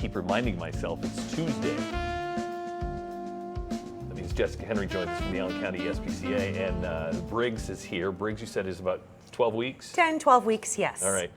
keep reminding myself it's Tuesday. That means Jessica Henry joins us from the County SPCA, and Briggs is here. Briggs, you said, is about 12 weeks? 10, 12 weeks, yes. All right.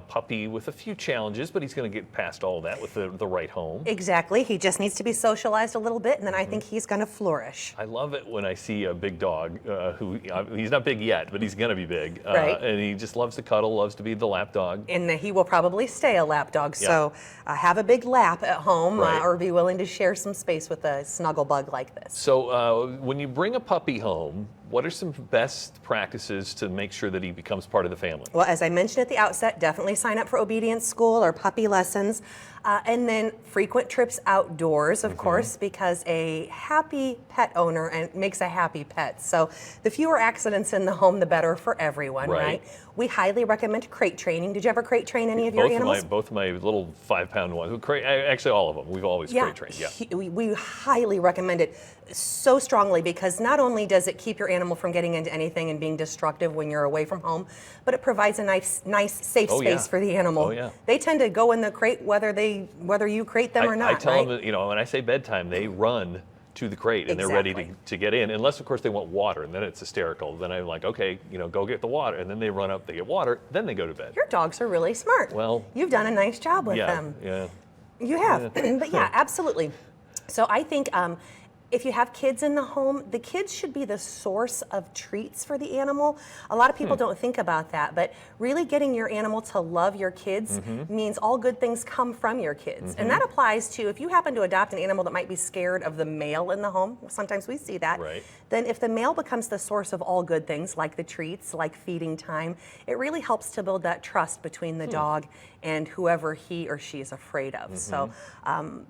Puppy with a few challenges, but he's going to get past all of that with the right home. Exactly. He just needs to be socialized a little bit, and then I think he's going to flourish. I love it when I see a big dog who, he's not big yet, but he's going to be big. Right. And he just loves to cuddle, loves to be the lap dog. And he will probably stay a lap dog, Yeah. so have a big lap at home, Right. or be willing to share some space with a snuggle bug like this. So when you bring a puppy home, what are some best practices to make sure that he becomes part of the family? Well, as I mentioned at the outset, definitely sign up for obedience school or puppy lessons. And then frequent trips outdoors, of course, because a happy pet owner makes a happy pet. So the fewer accidents in the home, the better for everyone, right? We highly recommend crate training. Did you ever crate train any of your animals? Both of my little 5-pound ones. Actually, all of them. We've always crate trained. Yeah. We highly recommend it so strongly, because not only does it keep your animal from getting into anything and being destructive when you're away from home, but it provides a nice safe space for the animal. Oh, yeah. They tend to go in the crate whether you crate them or not. I tell them that, when I say bedtime, they run to the crate and they're ready to get in, unless of course they want water, and then it's hysterical. Then I'm like, okay, go get the water, and then they run up, they get water, then they go to bed. Your dogs are really smart. Well, you've done a nice job with them. Yeah. You have. But yeah, absolutely. So I think if you have kids in the home, the kids should be the source of treats for the animal. A lot of people don't think about that, but really getting your animal to love your kids means all good things come from your kids. And that applies to if you happen to adopt an animal that might be scared of the male in the home, sometimes we see that, then if the male becomes the source of all good things, like the treats, like feeding time, it really helps to build that trust between the dog and whoever he or she is afraid of. So,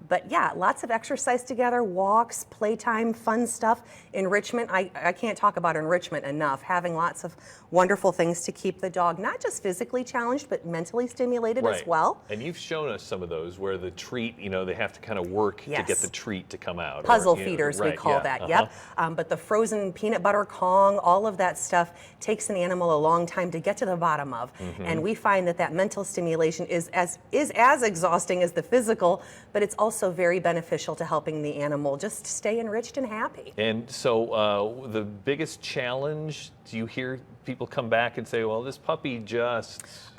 but yeah, lots of exercise together, walks, playtime, fun stuff, enrichment. I can't talk about enrichment enough. Having lots of wonderful things to keep the dog not just physically challenged, but mentally stimulated as well. And you've shown us some of those where the treat, they have to kind of work to get the treat to come out. Puzzle feeders, we call that, yep. But the frozen peanut butter Kong, all of that stuff takes an animal a long time to get to the bottom of. And we find that mental stimulation is as exhausting as the physical, but it's also very beneficial to helping the animal just stay enriched and happy. And so the biggest challenge, do you hear people come back and say, well, this puppy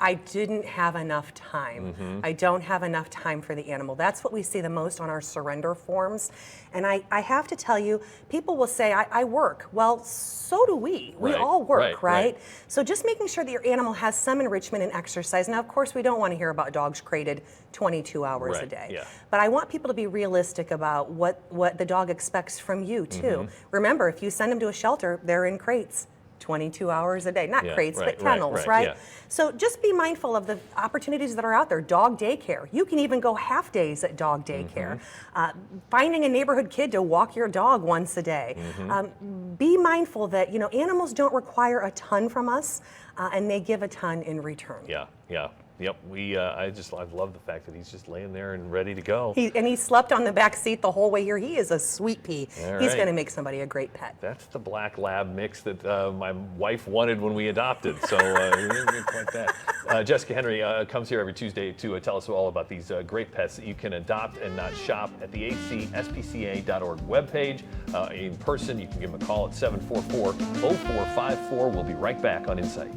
I didn't have enough time. I don't have enough time for the animal. That's what we see the most on our surrender forms. And I have to tell you, people will say, I work. Well, so do we. We all work, right? So just making sure that your animal has some enrichment and exercise. Now, of course, we don't want to hear about dogs crated 22 hours a day. But I want people to be realistic about what the dog expects from you, too. Remember, if you send them to a shelter, they're in crates 22 hours a day. Not crates, but kennels, right? So just be mindful of the opportunities that are out there. Dog daycare. You can even go half days at dog daycare. Finding a neighborhood kid to walk your dog once a day. Be mindful that, animals don't require a ton from us, and they give a ton in return. Yep, I love the fact that he's just laying there and ready to go. He slept on the back seat the whole way here. He is a sweet pea. He's going to make somebody a great pet. That's the black lab mix that my wife wanted when we adopted. So like that. Jessica Henry comes here every Tuesday to tell us all about these great pets that you can adopt and not shop at the acspca.org webpage. In person, you can give them a call at 744-0454. We'll be right back on Insight.